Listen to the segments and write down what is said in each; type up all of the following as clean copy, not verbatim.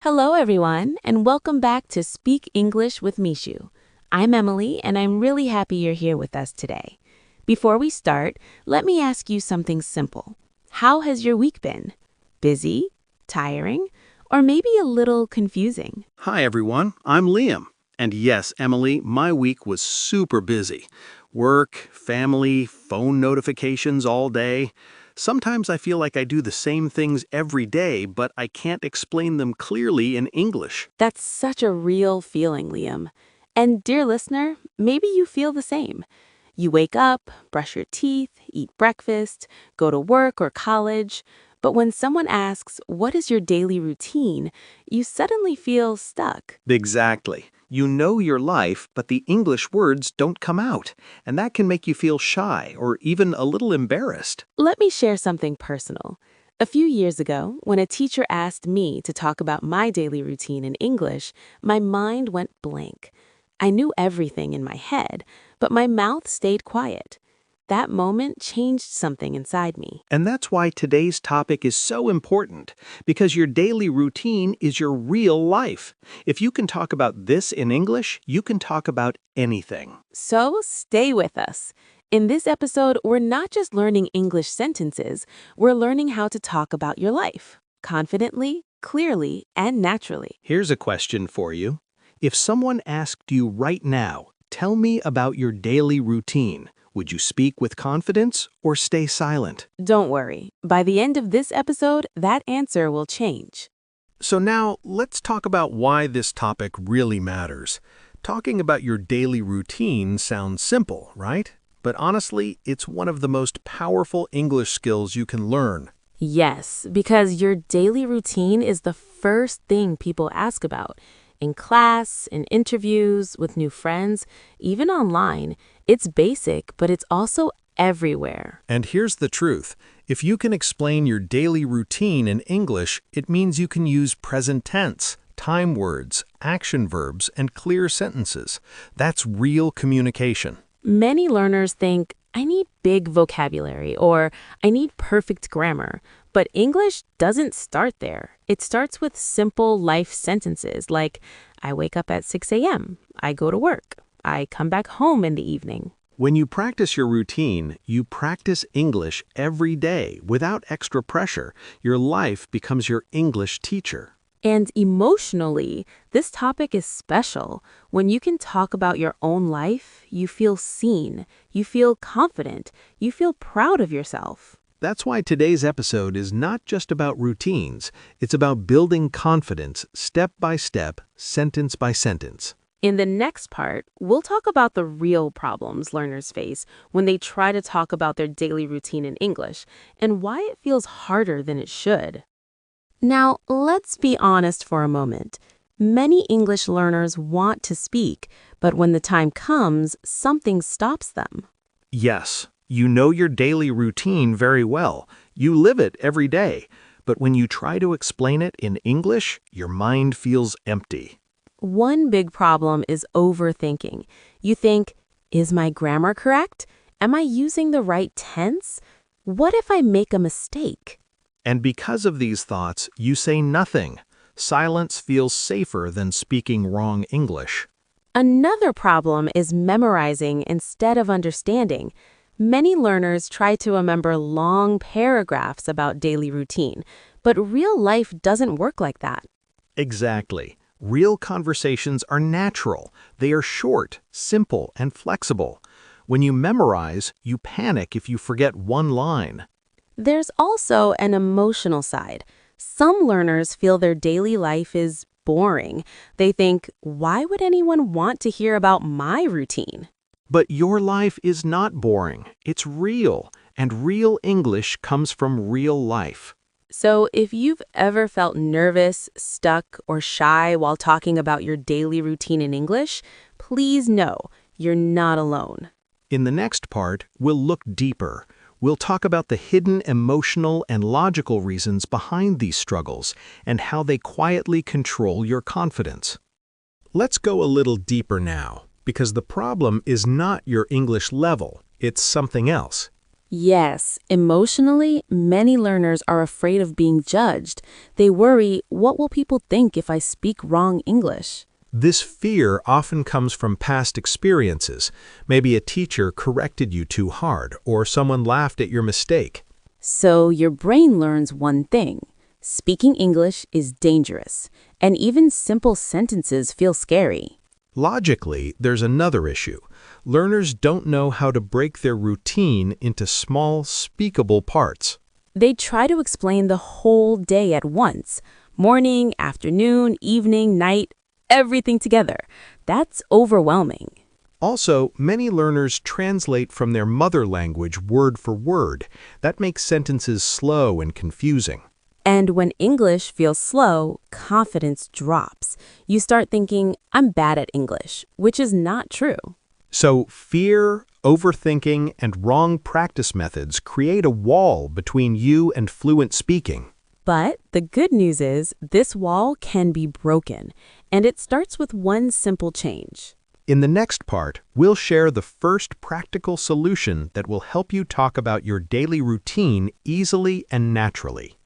Hello, everyone, and welcome back to Speak English with Mishu. I'm Emily, and I'm really happy you're here with us today. Before we start, let me ask you something simple. How has your week been? Busy? Tiring? Or maybe a little confusing? Hi, everyone. I'm Liam. And yes, Emily, my week was super busy. Work, family, phone notifications all day. Sometimes I feel like I do the same things every day, but I can't explain them clearly in English. That's such a real feeling, Liam. And dear listener, maybe you feel the same. You wake up, brush your teeth, eat breakfast, go to work or college, but when someone asks, "What is your daily routine?" you suddenly feel stuck. Exactly. You know your life, but the English words don't come out, and that can make you feel shy or even a little embarrassed. Let me share something personal. A few years ago, when a teacher asked me to talk about my daily routine in English, my mind went blank. I knew everything in my head, but my mouth stayed quiet. That moment changed something inside me. And that's why today's topic is so important, because your daily routine is your real life. If you can talk about this in English, you can talk about anything. So stay with us. In this episode, we're not just learning English sentences, we're learning how to talk about your life confidently, clearly, and naturally. Here's a question for you. If someone asked you right now, tell me about your daily routine, would you speak with confidence or stay silent? Don't worry, by the end of this episode, that answer will change. So now, let's talk about why this topic really matters. Talking about your daily routine sounds simple, right? But honestly, it's one of the most powerful English skills you can learn. Yes, because your daily routine is the first thing people ask about. In class, in interviews, with new friends, even online. It's basic, but it's also everywhere. And here's the truth. If you can explain your daily routine in English, it means you can use present tense, time words, action verbs, and clear sentences. That's real communication. Many learners think, I need big vocabulary or I need perfect grammar. But English doesn't start there. It starts with simple life sentences like, I wake up at 6 a.m., I go to work, I come back home in the evening. When you practice your routine, you practice English every day without extra pressure. Your life becomes your English teacher. And emotionally, this topic is special. When you can talk about your own life, you feel seen, you feel confident, you feel proud of yourself. That's why today's episode is not just about routines. It's about building confidence step by step, sentence by sentence. In the next part, we'll talk about the real problems learners face when they try to talk about their daily routine in English and why it feels harder than it should. Now, let's be honest for a moment. Many English learners want to speak, but when the time comes, something stops them. Yes, you know your daily routine very well. You live it every day. But when you try to explain it in English, your mind feels empty. One big problem is overthinking. You think, is my grammar correct? Am I using the right tense? What if I make a mistake? And because of these thoughts, you say nothing. Silence feels safer than speaking wrong English. Another problem is memorizing instead of understanding. Many learners try to remember long paragraphs about daily routine, but real life doesn't work like that. Exactly. Real conversations are natural. They are short, simple, and flexible. When you memorize, you panic if you forget one line. There's also an emotional side. Some learners feel their daily life is boring. They think, why would anyone want to hear about my routine? But your life is not boring. It's real, and real English comes from real life. So if you've ever felt nervous, stuck, or shy while talking about your daily routine in English, please know you're not alone. In the next part, we'll look deeper. We'll talk about the hidden emotional and logical reasons behind these struggles and how they quietly control your confidence. Let's go a little deeper now, because the problem is not your English level, it's something else. Yes, emotionally, many learners are afraid of being judged. They worry, what will people think if I speak wrong English? This fear often comes from past experiences. Maybe a teacher corrected you too hard, or someone laughed at your mistake. So your brain learns one thing. Speaking English is dangerous, and even simple sentences feel scary. Logically, there's another issue. Learners don't know how to break their routine into small, speakable parts. They try to explain the whole day at once, morning, afternoon, evening, night, everything together. That's overwhelming. Also, many learners translate from their mother language word for word. That makes sentences slow and confusing. And when English feels slow, confidence drops. You start thinking, I'm bad at English, which is not true. So, fear, overthinking, and wrong practice methods create a wall between you and fluent speaking. But the good news is this wall can be broken, and it starts with one simple change. In the next part, we'll share the first practical solution that will help you talk about your daily routine easily and naturally.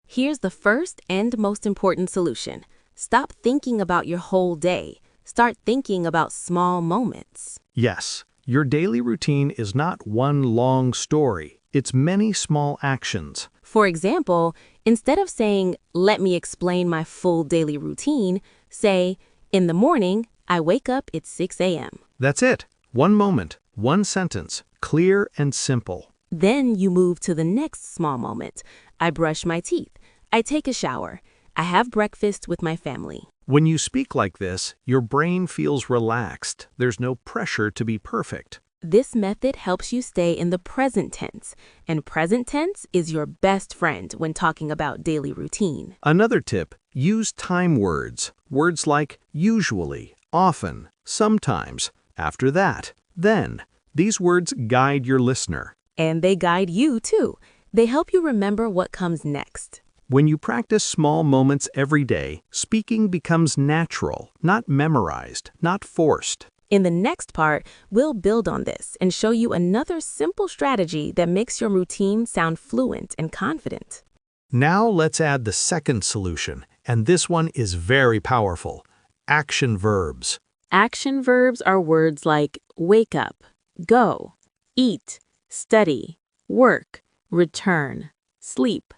Here's the first and most important solution. Stop thinking about your whole day. Start thinking about small moments. Yes, your daily routine is not one long story. It's many small actions. For example, instead of saying, let me explain my full daily routine, say, in the morning, I wake up at 6 a.m. That's it. One moment, one sentence, clear and simple. Then you move to the next small moment. I brush my teeth. I take a shower. I have breakfast with my family. When you speak like this, your brain feels relaxed. There's no pressure to be perfect. This method helps you stay in the present tense, and present tense is your best friend when talking about daily routine. Another tip, use time words. Words like usually, often, sometimes, after that, then. These words guide your listener. And they guide you too. They help you remember what comes next. When you practice small moments every day, speaking becomes natural, not memorized, not forced. In the next part, we'll build on this and show you another simple strategy that makes your routine sound fluent and confident. Now let's add the second solution, and this one is very powerful. Action verbs. Action verbs are words like wake up, go, eat, study, work, return, sleep.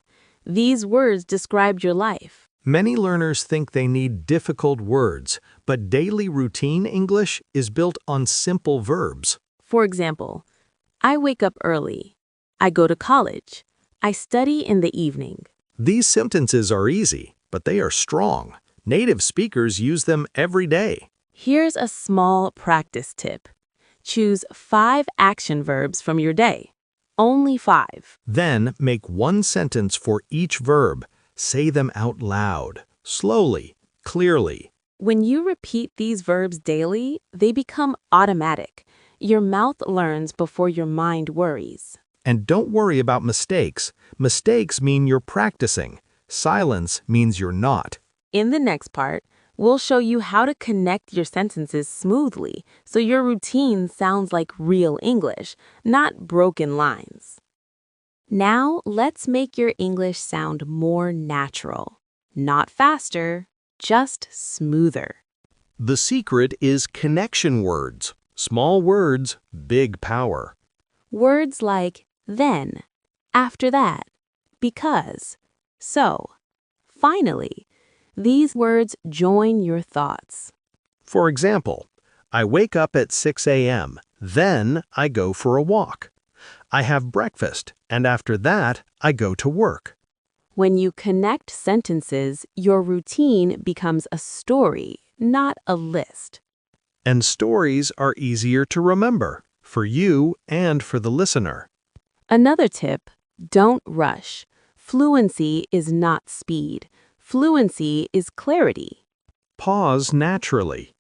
These words describe your life. Many learners think they need difficult words, but daily routine English is built on simple verbs. For example, I wake up early. I go to college. I study in the evening. These sentences are easy, but they are strong. Native speakers use them every day. Here's a small practice tip. Choose 5 action verbs from your day. Only 5. Then make one sentence for each verb. Say them out loud, slowly, clearly. When you repeat these verbs daily, they become automatic. Your mouth learns before your mind worries. And don't worry about mistakes. Mistakes mean you're practicing. Silence means you're not. In the next part, we'll show you how to connect your sentences smoothly so your routine sounds like real English, not broken lines. Now, let's make your English sound more natural. Not faster, just smoother. The secret is connection words. Small words, big power. Words like then, after that, because, so, finally. These words join your thoughts. For example, I wake up at 6 a.m., then I go for a walk. I have breakfast, and after that, I go to work. When you connect sentences, your routine becomes a story, not a list. And stories are easier to remember, for you and for the listener. Another tip, don't rush. Fluency is not speed. Fluency is clarity. Pause naturally.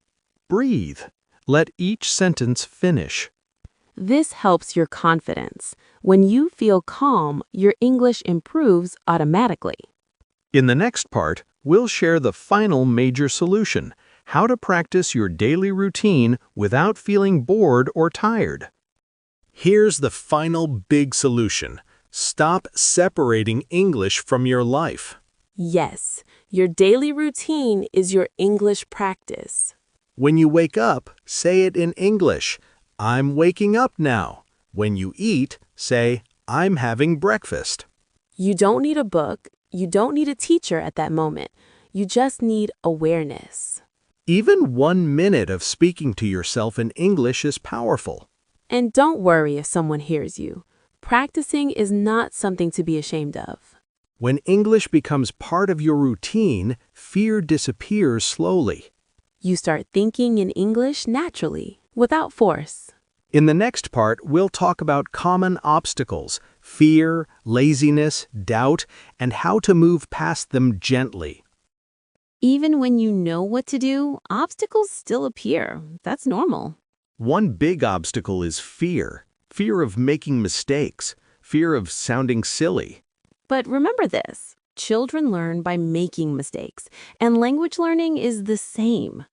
Breathe. Let each sentence finish. This helps your confidence. When you feel calm, your English improves automatically. In the next part, we'll share the final major solution, how to practice your daily routine without feeling bored or tired. Here's the final big solution. Stop separating English from your life. Yes, your daily routine is your English practice. When you wake up, say it in English. I'm waking up now. When you eat, say, I'm having breakfast. You don't need a book, you don't need a teacher at that moment. You just need awareness. Even 1 minute of speaking to yourself in English is powerful. And don't worry if someone hears you. Practicing is not something to be ashamed of. When English becomes part of your routine, fear disappears slowly. You start thinking in English naturally, without force. In the next part, we'll talk about common obstacles, fear, laziness, doubt, and how to move past them gently. Even when you know what to do, obstacles still appear. That's normal. One big obstacle is fear. Fear of making mistakes. Fear of sounding silly. But remember this, children learn by making mistakes, and language learning is the same.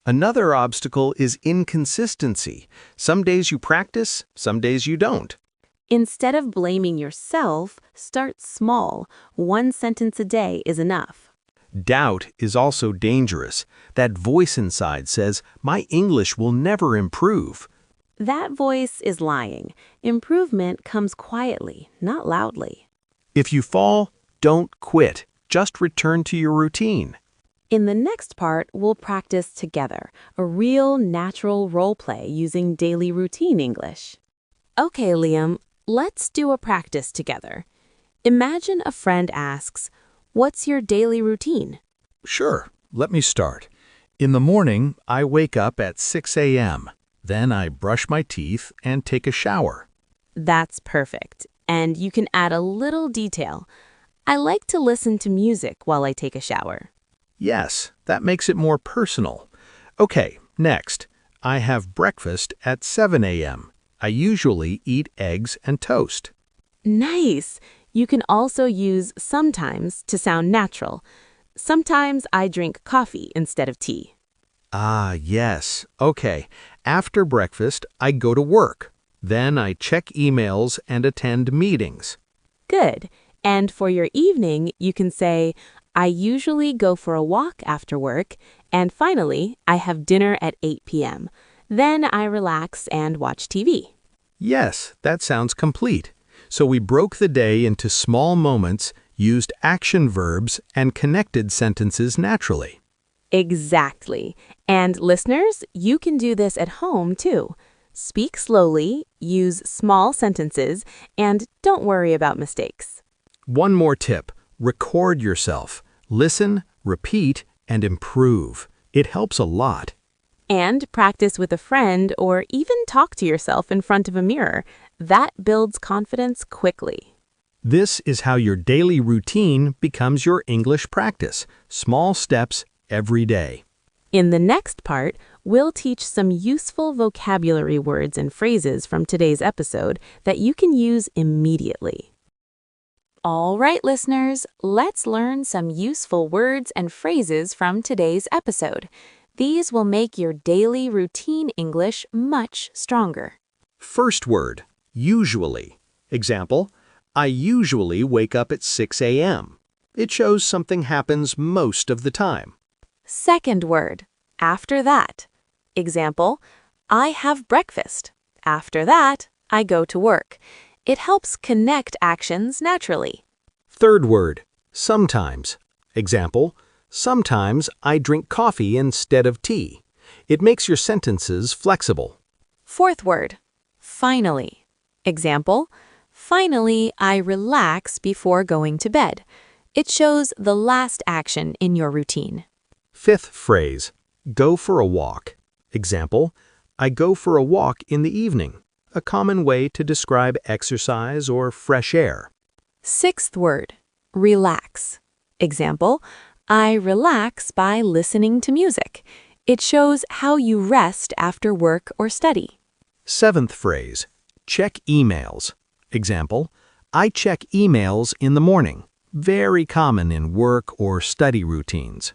Another obstacle is inconsistency. Some days you practice, some days you don't. Instead of blaming yourself, start small. 1 sentence a day is enough. Doubt is also dangerous. That voice inside says, my English will never improve. That voice is lying. Improvement comes quietly, not loudly. If you fall, don't quit. Just return to your routine. In the next part, we'll practice together, a real natural role play using daily routine English. Okay, Liam, let's do a practice together. Imagine a friend asks, "What's your daily routine?" Sure, let me start. In the morning, I wake up at 6 a.m. Then I brush my teeth and take a shower. That's perfect. And you can add a little detail. I like to listen to music while I take a shower. Yes, that makes it more personal. Okay, next. I have breakfast at 7 a.m. I usually eat eggs and toast. Nice! You can also use sometimes to sound natural. Sometimes I drink coffee instead of tea. Ah, yes. Okay. After breakfast, I go to work. Then I check emails and attend meetings. Good. And for your evening, you can say, I usually go for a walk after work. And finally, I have dinner at 8 p.m. Then I relax and watch TV. Yes, that sounds complete. So we broke the day into small moments, used action verbs, and connected sentences naturally. Exactly. And listeners, you can do this at home too. Speak slowly, use small sentences, and don't worry about mistakes. One more tip. Record yourself. Listen, repeat, and improve. It helps a lot. And practice with a friend or even talk to yourself in front of a mirror. That builds confidence quickly. This is how your daily routine becomes your English practice. Small steps every day. In the next part, we'll teach some useful vocabulary words and phrases from today's episode that you can use immediately. All right, listeners, let's learn some useful words and phrases from today's episode. These will make your daily routine English much stronger. First word, usually. Example, I usually wake up at 6 a.m. It shows something happens most of the time. Second word, after that. Example, I have breakfast. After that, I go to work. It helps connect actions naturally. Third word, sometimes. Example, sometimes I drink coffee instead of tea. It makes your sentences flexible. Fourth word, finally. Example, finally I relax before going to bed. It shows the last action in your routine. Fifth phrase, go for a walk. Example, I go for a walk in the evening. A common way to describe exercise or fresh air. Sixth word, relax. Example, I relax by listening to music. It shows how you rest after work or study. Seventh phrase, check emails. Example, I check emails in the morning. Very common in work or study routines.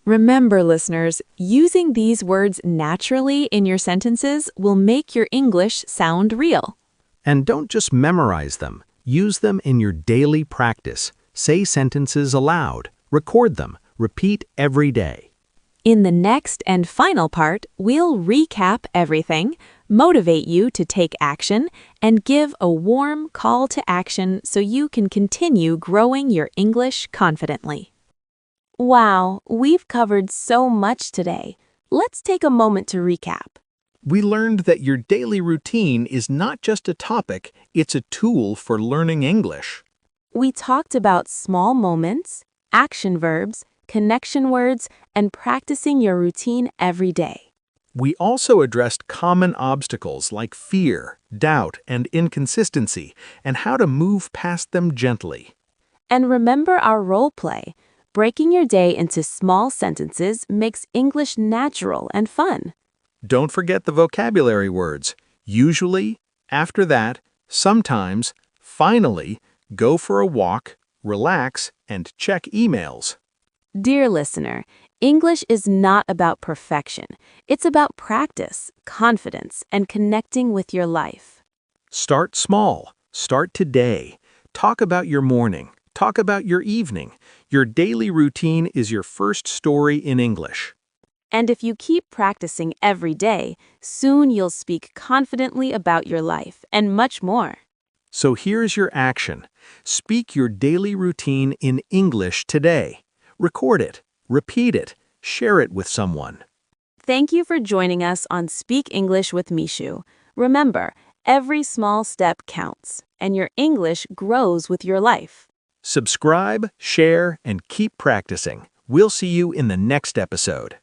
Remember, listeners, using these words naturally in your sentences will make your English sound real. And don't just memorize them. Use them in your daily practice. Say sentences aloud. Record them. Repeat every day. In the next and final part, we'll recap everything, motivate you to take action, and give a warm call to action so you can continue growing your English confidently. Wow, we've covered so much today. Let's take a moment to recap. We learned that your daily routine is not just a topic, it's a tool for learning English. We talked about small moments, action verbs, connection words, and practicing your routine every day. We also addressed common obstacles like fear, doubt, and inconsistency, and how to move past them gently. And remember our role play. Breaking your day into small sentences makes English natural and fun. Don't forget the vocabulary words. Usually, after that, sometimes, finally, go for a walk, relax, and check emails. Dear listener, English is not about perfection. It's about practice, confidence, and connecting with your life. Start small. Start today. Talk about your morning. Talk about your evening. Your daily routine is your first story in English. And if you keep practicing every day, soon you'll speak confidently about your life and much more. So here's your action. Speak your daily routine in English today. Record it, repeat it, share it with someone. Thank you for joining us on Speak English with Mishu. Remember, every small step counts, and your English grows with your life. Subscribe, share, and keep practicing. We'll see you in the next episode.